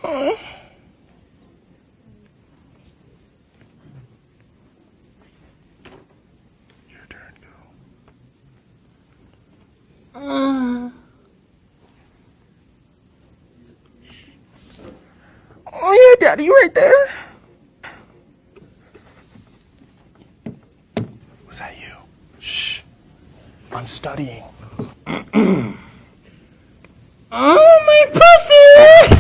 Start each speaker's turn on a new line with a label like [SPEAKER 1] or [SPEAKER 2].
[SPEAKER 1] Your turn, go. Oh, yeah, Daddy, you right there. Was that you? Shh. I'm studying. Oh, my pussy!